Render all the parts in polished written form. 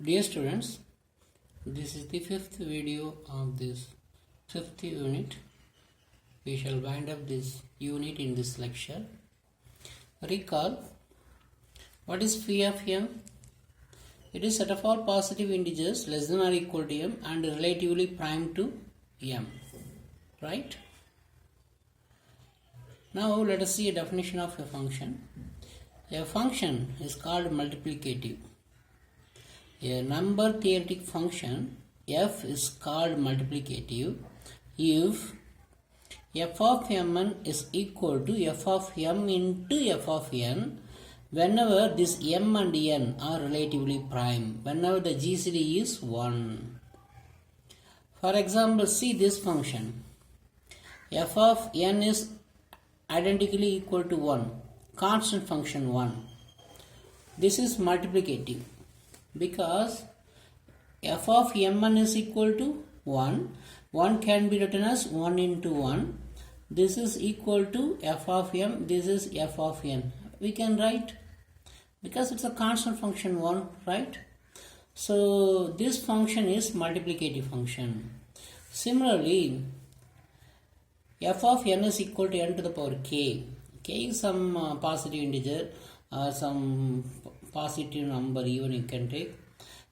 Dear students, this is the fifth video of this fifth unit. We shall wind up this unit in this lecture. Recall, what is phi of m? It is set of all positive integers less than or equal to m and relatively prime to m. Right? Now let us see a definition of a function. A function is called multiplicative. A number theoretic function f is called multiplicative if f of mn is equal to f of m into f of n whenever this m and n are relatively prime, whenever the GCD is 1. For example, see this function. F of n is identically equal to 1, constant function 1. This is multiplicative because f of mn is equal to 1. 1 can be written as 1 into 1. This is equal to f of m, this is f of n. We can write because it's a constant function 1, right? So this function is multiplicative function. Similarly, f of n is equal to n to the power k. K is some positive integer or some positive number even you can take.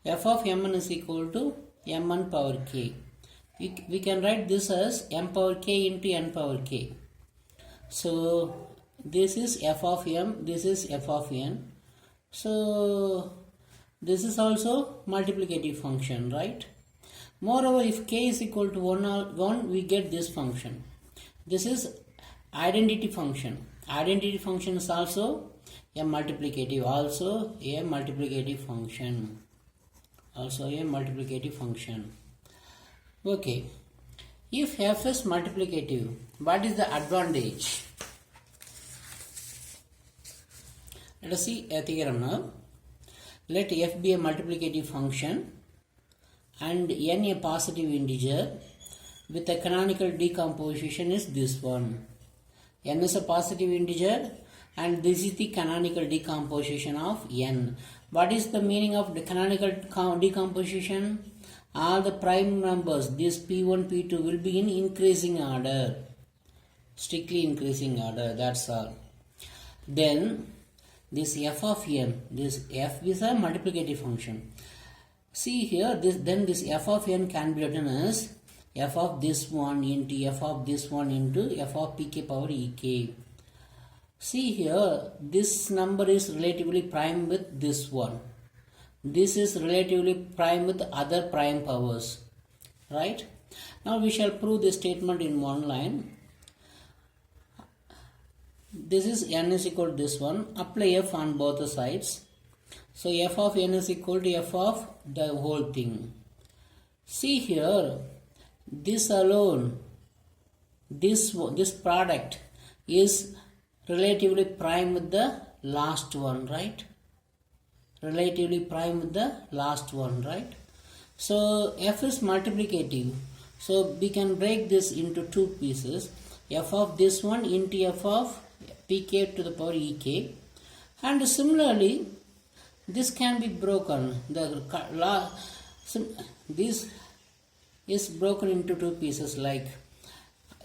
F of mn is equal to mn power k. We can write this as m power k into n power k. So this is f of m, this is f of n. So this is also multiplicative function, right? Moreover, if k is equal to 1, we get this function. This is identity function. Identity function is also a multiplicative, function. Okay. If f is multiplicative, what is the advantage? Let us see a theorem now. Let f be a multiplicative function and n a positive integer with a canonical decomposition is this one. N is a positive integer and this is the canonical decomposition of n. What is the meaning of the canonical decomposition? All the prime numbers, this p1, p2 will be in increasing order. Strictly increasing order, that's all. Then this f of n, this f is a multiplicative function. See here, this f of n can be written as f of this one into f of this one into f of pk power ek. See here, this number is relatively prime with this one. This is relatively prime with other prime powers. Right? Now we shall prove this statement in one line. This is n is equal to this one. Apply f on both the sides. So f of n is equal to f of the whole thing. See here, this alone, this product is relatively prime with the last one, right? Relatively prime with the last one, right? So f is multiplicative. So we can break this into two pieces. F of this one into f of pk to the power ek. And similarly, this can be broken. This is broken into two pieces like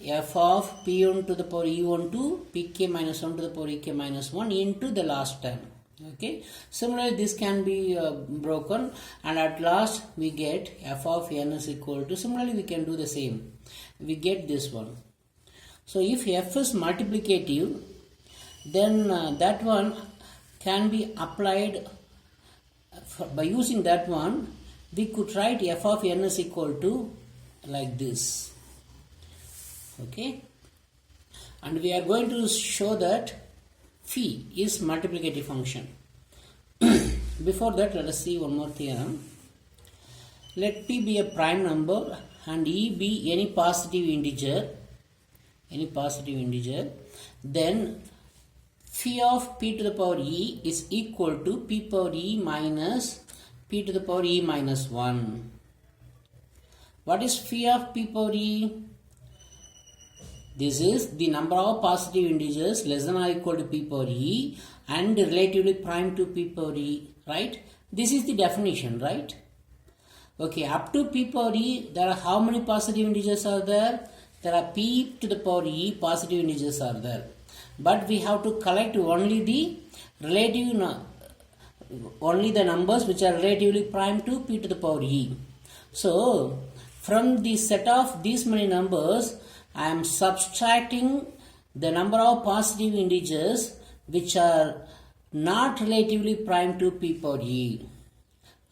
f of p1 to the power e1 to pk minus 1 to the power ek minus 1 into the last term. Okay. Similarly, this can be broken and at last we get f of n is equal to, similarly we can do the same. We get this one. So if f is multiplicative, then that one can be applied by using that one. We could write f of n is equal to like this. Okay, and we are going to show that phi is multiplicative function. Before that, let us see one more theorem. Let p be a prime number and e be any positive integer, then phi of p to the power e is equal to p power e minus p to the power e minus 1. What is phi of p power e? This is the number of positive integers less than or equal to p power e and relatively prime to p power e, right? This is the definition, right? Okay, up to p power e, there are how many positive integers are there? There are p to the power e positive integers are there. But we have to collect only the only the numbers which are relatively prime to p to the power e. So, from the set of these many numbers, I am subtracting the number of positive integers which are not relatively prime to p power e.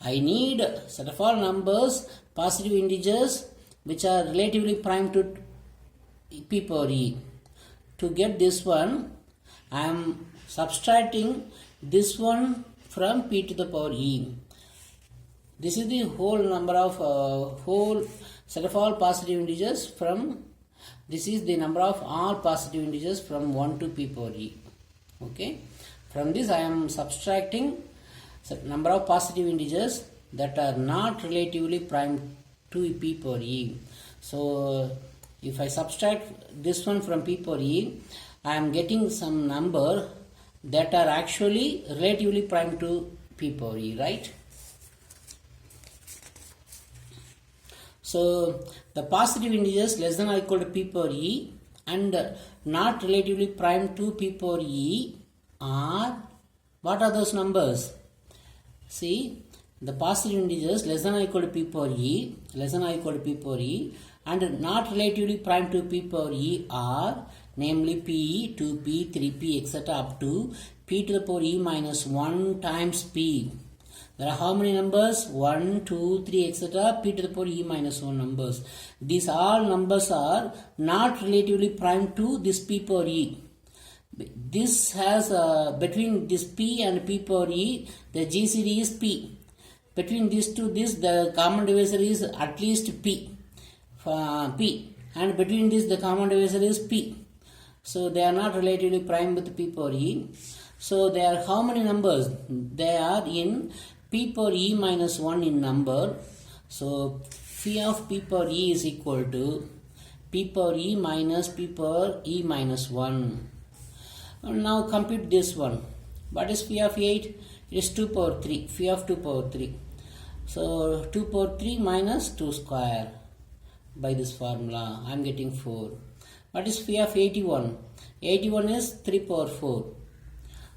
I need set of all numbers, positive integers which are relatively prime to p power e. To get this one, I am subtracting this one from p to the power e. This is the whole number of whole set of all positive integers from, this is the number of all positive integers from 1 to p power e. Okay, from this I am subtracting number of positive integers that are not relatively prime to p power e. So if I subtract this one from p power e, I am getting some number that are actually relatively prime to p power e, right? So the positive integers less than or equal to p power e and not relatively prime to p power e are, what are those numbers? See, the positive integers less than or equal to p power e, less than or equal to p power e and not relatively prime to p power e are namely p, 2p, 3p, etc. up to p to the power e minus 1 times p. There are how many numbers? 1, 2, 3, etc. p to the power e minus 1 numbers. These all numbers are not relatively prime to this p power e. This has between this p and p power e, the GCD is p. Between these two, the common divisor is at least p. And between this the common divisor is p. So they are not relatively prime with p power e. So they are how many numbers? They are in p power e minus 1 in number. So phi of p power e is equal to p power e minus p power e minus 1. And now compute this one. What is phi of 8? It is 2 power 3. Phi of 2 power 3. So 2 power 3 minus 2 square. By this formula I am getting 4. What is phi of 81? 81 is 3 power 4.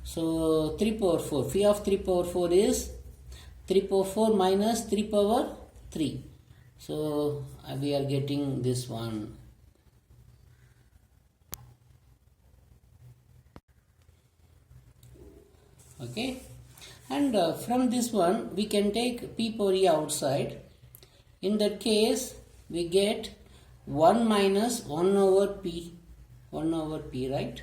So 3 power 4. Phi of 3 power 4 is 3 power 4 minus 3 power 3. So we are getting this one. Okay, and from this one we can take p power e outside. In that case we get 1 minus 1 over p, 1 over p, right?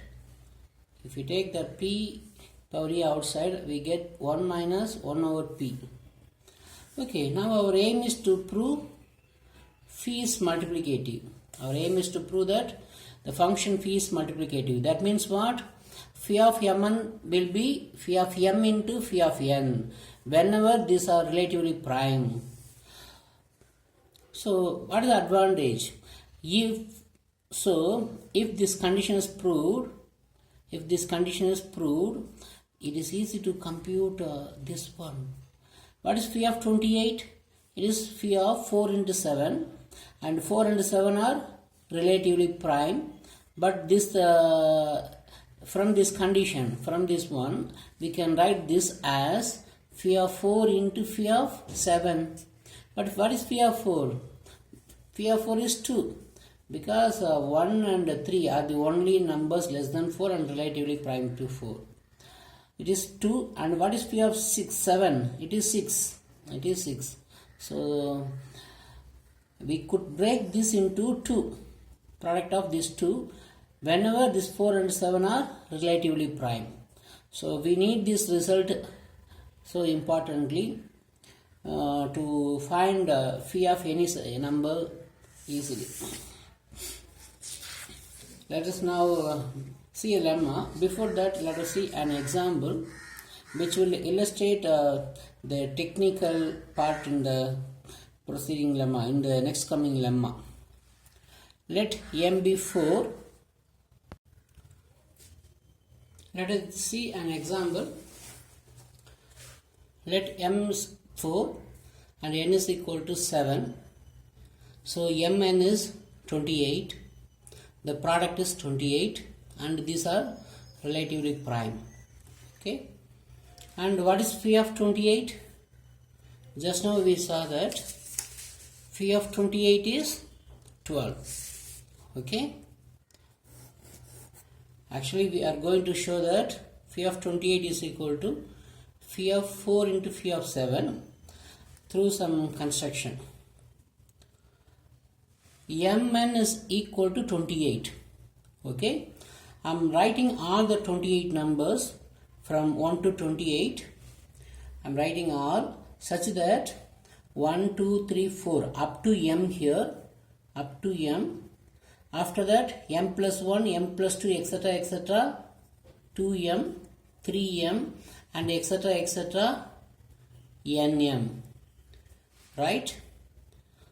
If we take the p power e outside, we get 1 minus 1 over p. Okay, now our aim is to prove phi is multiplicative. Our aim is to prove that the function phi is multiplicative. That means what? Phi of mn will be phi of m into phi of n whenever these are relatively prime. So what is the advantage? If this condition is proved, it is easy to compute this one. What is phi of 28? It is phi of 4 into 7 and 4 and 7 are relatively prime, but this from this condition, from this one, we can write this as phi of 4 into phi of 7. But what is phi of 4? Phi of 4 is 2, because 1 and 3 are the only numbers less than 4 and relatively prime to 4. It is 2. And what is phi of 6? 7. It is 6. It is 6. So we could break this into 2, product of these two, whenever this 4 and 7 are relatively prime. So we need this result so importantly to find phi of any number easily. Let us now see a lemma. Before that, let us see an example which will illustrate the technical part in the proceeding lemma, in the next coming lemma. Let m be 4. Let us see an example. let m is 4 and n is equal to 7. So mn is 28. The product is 28 and these are relatively prime. Okay. And what is phi of 28? Just now we saw that phi of 28 is 12. Okay. Actually we are going to show that phi of 28 is equal to phi of 4 into phi of 7 through some construction. Mn is equal to 28. Okay. I am writing all the 28 numbers from 1 to 28. I am writing all such that 1, 2, 3, 4 up to m here, up to m. After that m plus 1, m plus 2, etc., 2m, 3m and etc. nm. Right?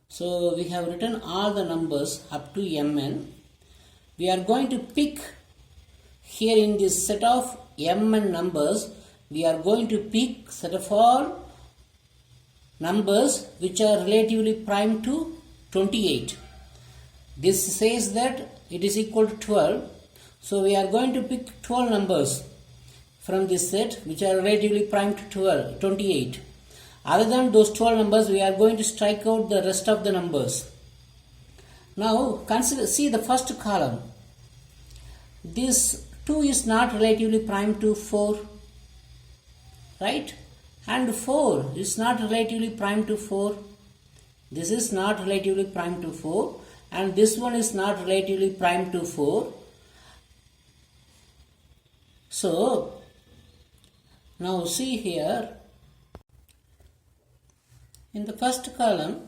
So we have written all the numbers up to mn. We are going to pick here in this set of mn numbers, we are going to pick set of all numbers which are relatively prime to 28. This says that it is equal to 12. So we are going to pick 12 numbers from this set which are relatively prime to 28. Other than those 12 numbers, we are going to strike out the rest of the numbers. Now see the first column. This 2 is not relatively prime to 4, right? And 4 is not relatively prime to 4. This is not relatively prime to 4 and this one is not relatively prime to 4. So now see here, in the first column,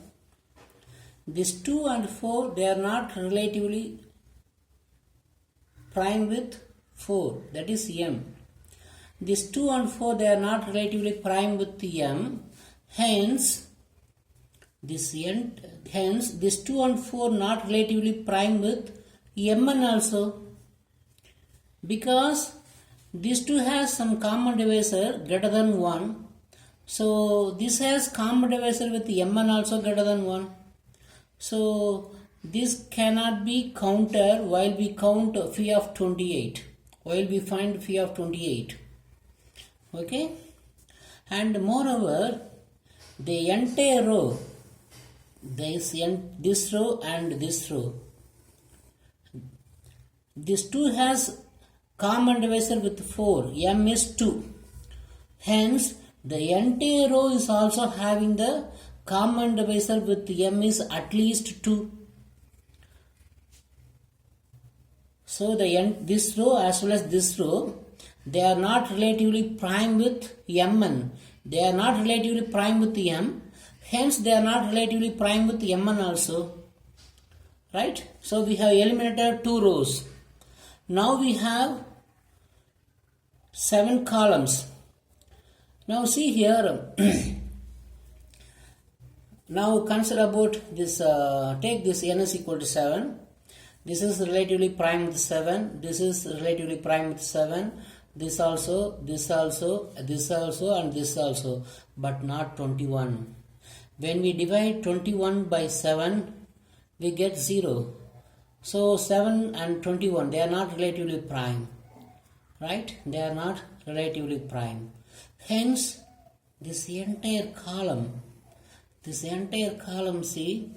this 2 and 4, they are not relatively prime with 4, that is m. This 2 and 4, they are not relatively prime with m. Hence, this 2 and 4 not relatively prime with mn also. Because these two has some common divisor greater than 1. So this has common divisor with mn also greater than 1. So this cannot be counted while we count phi of 28. While we find phi of 28. Okay. And moreover, the entire row, this row and this row, this 2 has common divisor with 4. M is 2. Hence, the entire row is also having the common divisor with m is at least 2. So this row as well as this row, they are not relatively prime with mn. They are not relatively prime with m. Hence they are not relatively prime with mn also. Right? So we have eliminated 2 rows. Now we have 7 columns. Now see here, now consider about this, take this n is equal to 7. This is relatively prime with 7. This is relatively prime with 7. This also, this also, this also and this also, but not 21. When we divide 21 by 7, we get 0. So 7 and 21, they are not relatively prime. Right? They are not relatively prime. Hence, this entire column, see,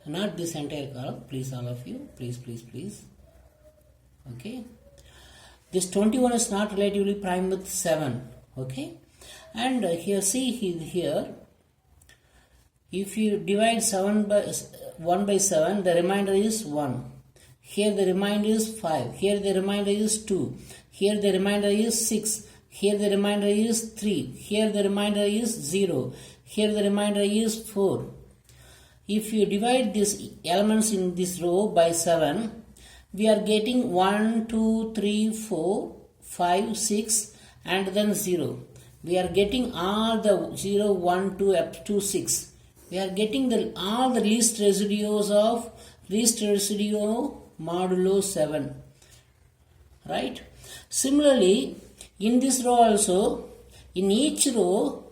not this entire column, please all of you, please. Okay. This 21 is not relatively prime with 7. Okay. And here, see here, if you divide 1 by 7, the remainder is 1. Here the remainder is 5. Here the remainder is 2. Here the remainder is 6. Here the remainder is 3. Here the remainder is 0. Here the remainder is 4. If you divide these elements in this row by 7, we are getting 1, 2, 3, 4, 5, 6 and then 0. We are getting all the 0, 1, 2 up to 6. We are getting all the least residue modulo 7. Right? Similarly, in this row also, In each row,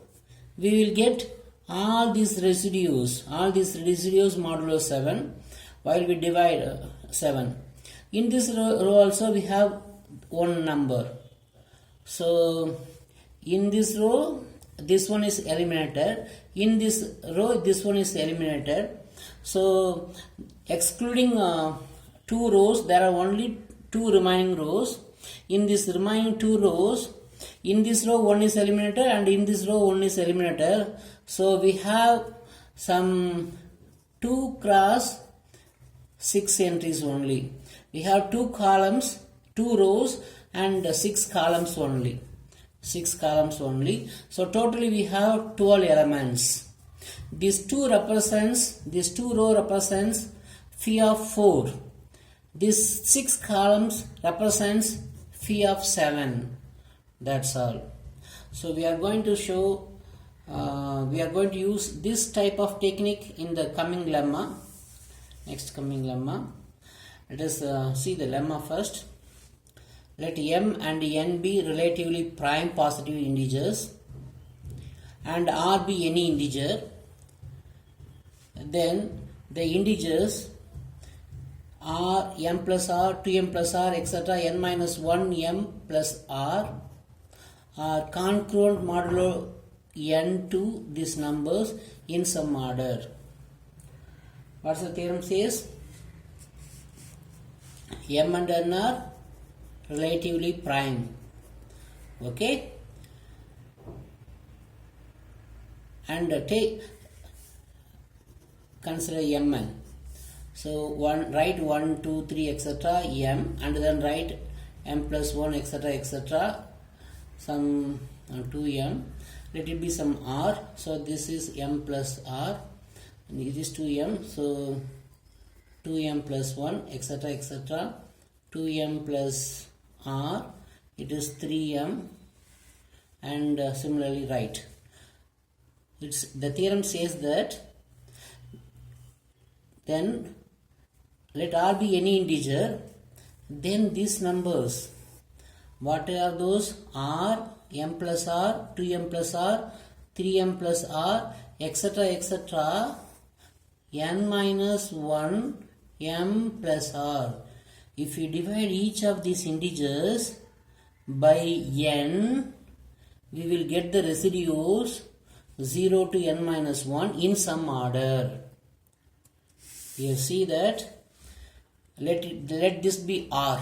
we will get all these residues modulo 7 while we divide 7. In this row also we have one number. So in this row, this one is eliminated. In this row, this one is eliminated. So excluding 2 rows, there are only 2 remaining rows. In this remaining 2 rows, in this row 1 is eliminated and in this row 1 is eliminated. So we have some 2 cross 6 entries only. We have 2 columns, 2 rows and 6 columns only. 6 columns only. So totally we have 12 elements. This 2 row represents phi of 4. This 6 columns represents phi of 7. That's all. So we are going to show, we are going to use this type of technique in the coming lemma. Next coming lemma. Let us see the lemma first. Let m and n be relatively prime positive integers and r be any integer. Then the integers are m plus r, 2m plus r, etc. n minus 1m plus r are congruent modulo n to these numbers in some order. What's the theorem says? M and n are relatively prime. Okay? And consider mn. So write 1, 2, 3, etc. m, and then write m plus 1, etc., etc. Some 2m. Let it be some r. So this is m plus r. And it is 2m. So 2m plus 1, etc., etc. 2m plus r. It is 3m. And similarly write. The theorem says that then let r be any integer, then these numbers, what are those? R, m plus r, 2m plus r, 3m plus r, etc., etc. n minus 1 m plus r. If we divide each of these integers by n, we will get the residues 0 to n minus 1 in some order. You see that let this be r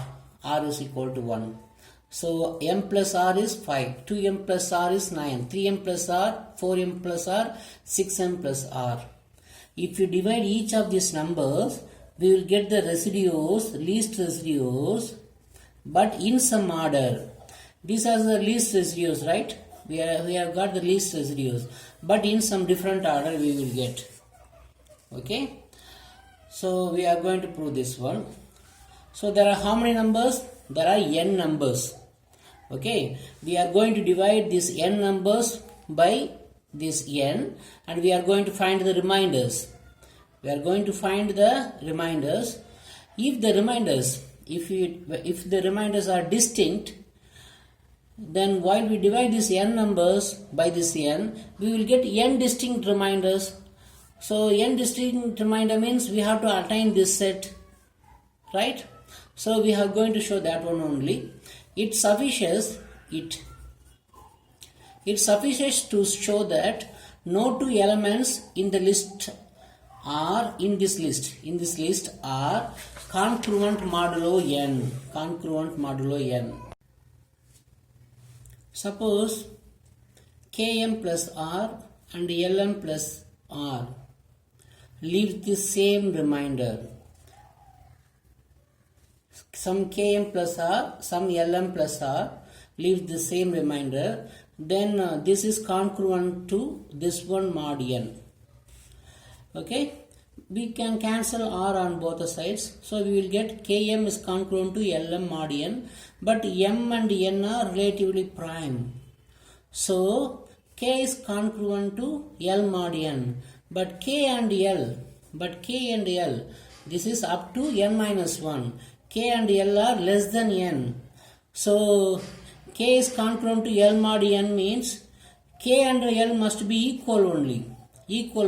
is equal to 1. So m plus r is 5, 2m plus r is 9, 3m plus r, 4m plus r, 6m plus r. If you divide each of these numbers, we will get the residues, least residues, but in some order. These are the least residues, right? We have got the least residues, but in some different order we will get. Okay? So we are going to prove this one. So there are how many numbers? There are n numbers. Okay? We are going to divide these n numbers by this n and we are going to find the reminders. We are going to find the reminders. If the reminders are distinct, then while we divide these n numbers by this n, we will get n distinct reminders. So n distinct remainder means we have to attain this set, right? So we are going to show that one only. It suffices to show that no 2 elements in the list are in this list are congruent modulo n. Suppose km plus r and lm plus r leaves the same remainder. Some km plus r, some lm plus r leaves the same remainder. Then this is congruent to this one mod n. Okay, we can cancel r on both the sides. So we will get km is congruent to lm mod n, but m and n are relatively prime. So k is congruent to l mod n. But k and L, this is up to n minus 1. K and L are less than n. So k is congruent to L mod n means K and L must be equal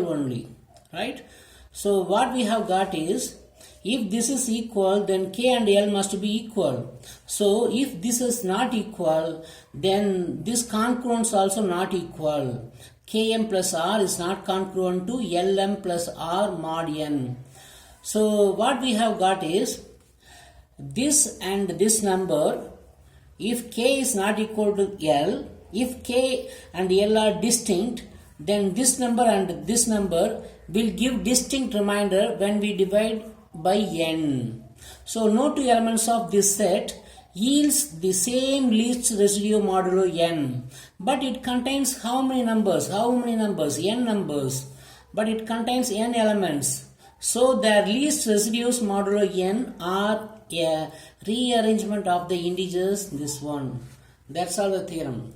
only, right? So what we have got is, if this is equal, then K and L must be equal. So if this is not equal, then this congruence also not equal. Km plus R is not congruent to Lm plus R mod n. So what we have got is, this and this number, if K is not equal to L, if K and L are distinct, then this number and this number will give distinct remainder when we divide by n. So no two elements of this set yields the same least residue modulo n, but it contains how many numbers? N numbers, but it contains n elements. So their least residues modulo n are a rearrangement of the integers, this one. That's all the theorem.